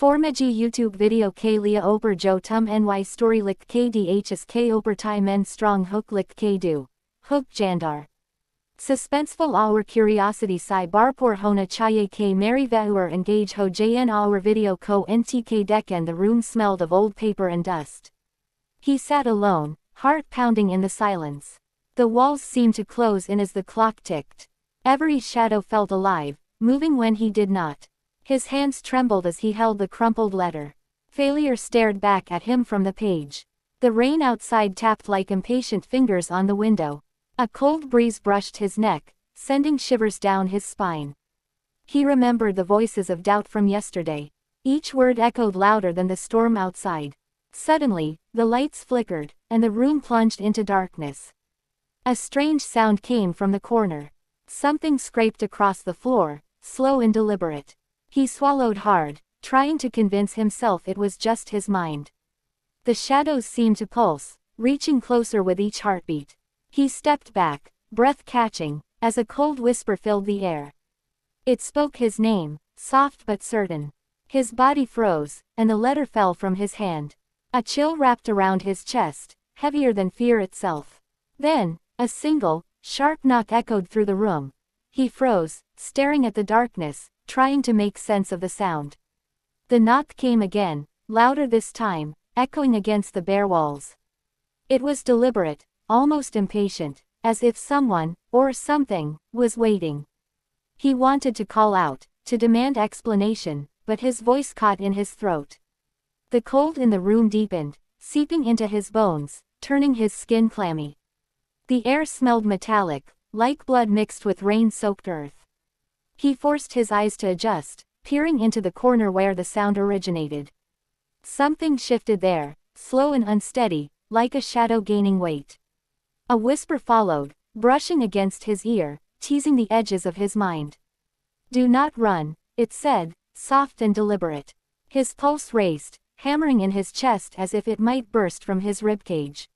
Formagi YouTube video k lia oper jo tum ny story lik kdhs k oper tai men strong hook lik k do. Hook jandar. Suspenseful our curiosity si barpor hona chaye k mary vauer engage ho jn our video ko ntk decken. The room smelled of old paper and dust. He sat alone, heart pounding in the silence. The walls seemed to close in as the clock ticked. Every shadow felt alive, moving when he did not. His hands trembled as he held the crumpled letter. Failure stared back at him from the page. The rain outside tapped like impatient fingers on the window. A cold breeze brushed his neck, sending shivers down his spine. He remembered the voices of doubt from yesterday. Each word echoed louder than the storm outside. Suddenly, the lights flickered, and the room plunged into darkness. A strange sound came from the corner. Something scraped across the floor, slow and deliberate. He swallowed hard, trying to convince himself it was just his mind. The shadows seemed to pulse, reaching closer with each heartbeat. He stepped back, breath catching, as a cold whisper filled the air. It spoke his name, soft but certain. His body froze, and the letter fell from his hand. A chill wrapped around his chest, heavier than fear itself. Then, a single, sharp knock echoed through the room. He froze, staring at the darkness, trying to make sense of the sound. The knock came again, louder this time, echoing against the bare walls. It was deliberate, almost impatient, as if someone, or something, was waiting. He wanted to call out, to demand explanation, but his voice caught in his throat. The cold in the room deepened, seeping into his bones, turning his skin clammy. The air smelled metallic, like blood mixed with rain-soaked earth. He forced his eyes to adjust, peering into the corner where the sound originated. Something shifted there, slow and unsteady, like a shadow gaining weight. A whisper followed, brushing against his ear, teasing the edges of his mind. "Do not run," it said, soft and deliberate. His pulse raced, hammering in his chest as if it might burst from his ribcage.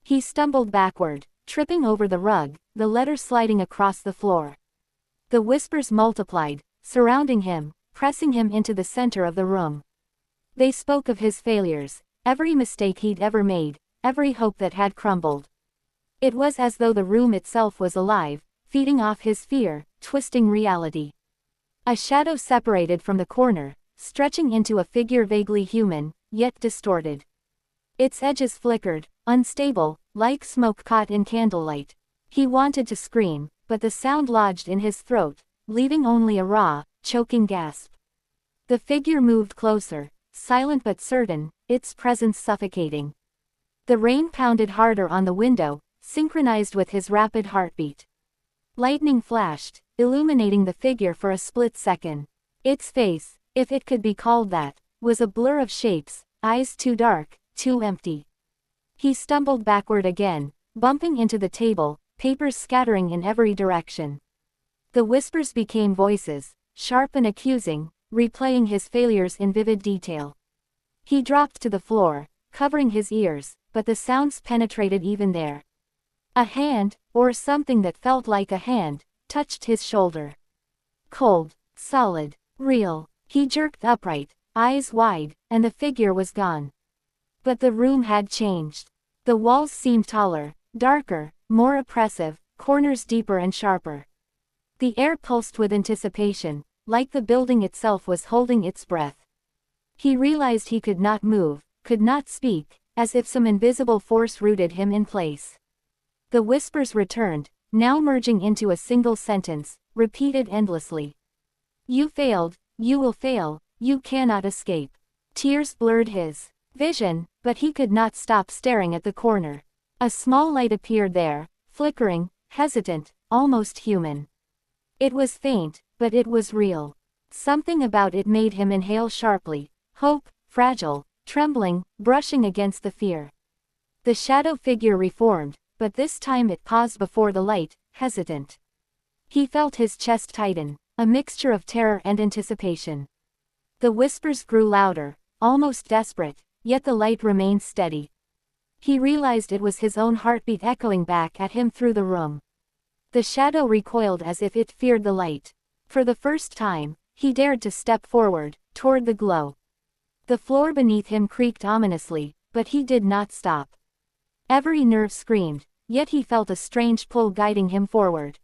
He stumbled backward, tripping over the rug, the letter sliding across the floor. The whispers multiplied, surrounding him, pressing him into the center of the room. They spoke of his failures, every mistake he'd ever made, every hope that had crumbled. It was as though the room itself was alive, feeding off his fear, twisting reality. A shadow separated from the corner, stretching into a figure vaguely human, yet distorted. Its edges flickered, unstable, like smoke caught in candlelight. He wanted to scream, but the sound lodged in his throat, leaving only a raw, choking gasp. The figure moved closer, silent but certain, its presence suffocating. The rain pounded harder on the window, synchronized with his rapid heartbeat. Lightning flashed, illuminating the figure for a split second. Its face, if it could be called that, was a blur of shapes, eyes too dark, too empty. He stumbled backward again, bumping into the table, papers scattering in every direction. The whispers became voices, sharp and accusing, replaying his failures in vivid detail. He dropped to the floor, covering his ears, but the sounds penetrated even there. A hand, or something that felt like a hand, touched his shoulder. Cold, solid, real. He jerked upright, eyes wide, and the figure was gone. But the room had changed. The walls seemed taller, darker, more oppressive, corners deeper and sharper. The air pulsed with anticipation, like the building itself was holding its breath. He realized he could not move, could not speak, as if some invisible force rooted him in place. The whispers returned, now merging into a single sentence, repeated endlessly. "You failed, you will fail, you cannot escape." Tears blurred his vision, but he could not stop staring at the corner. A small light appeared there, flickering, hesitant, almost human. It was faint, but it was real. Something about it made him inhale sharply, hope, fragile, trembling, brushing against the fear. The shadow figure reformed, but this time it paused before the light, hesitant. He felt his chest tighten, a mixture of terror and anticipation. The whispers grew louder, almost desperate, yet the light remained steady. He realized it was his own heartbeat echoing back at him through the room. The shadow recoiled as if it feared the light. For the first time, he dared to step forward, toward the glow. The floor beneath him creaked ominously, but he did not stop. Every nerve screamed, yet he felt a strange pull guiding him forward.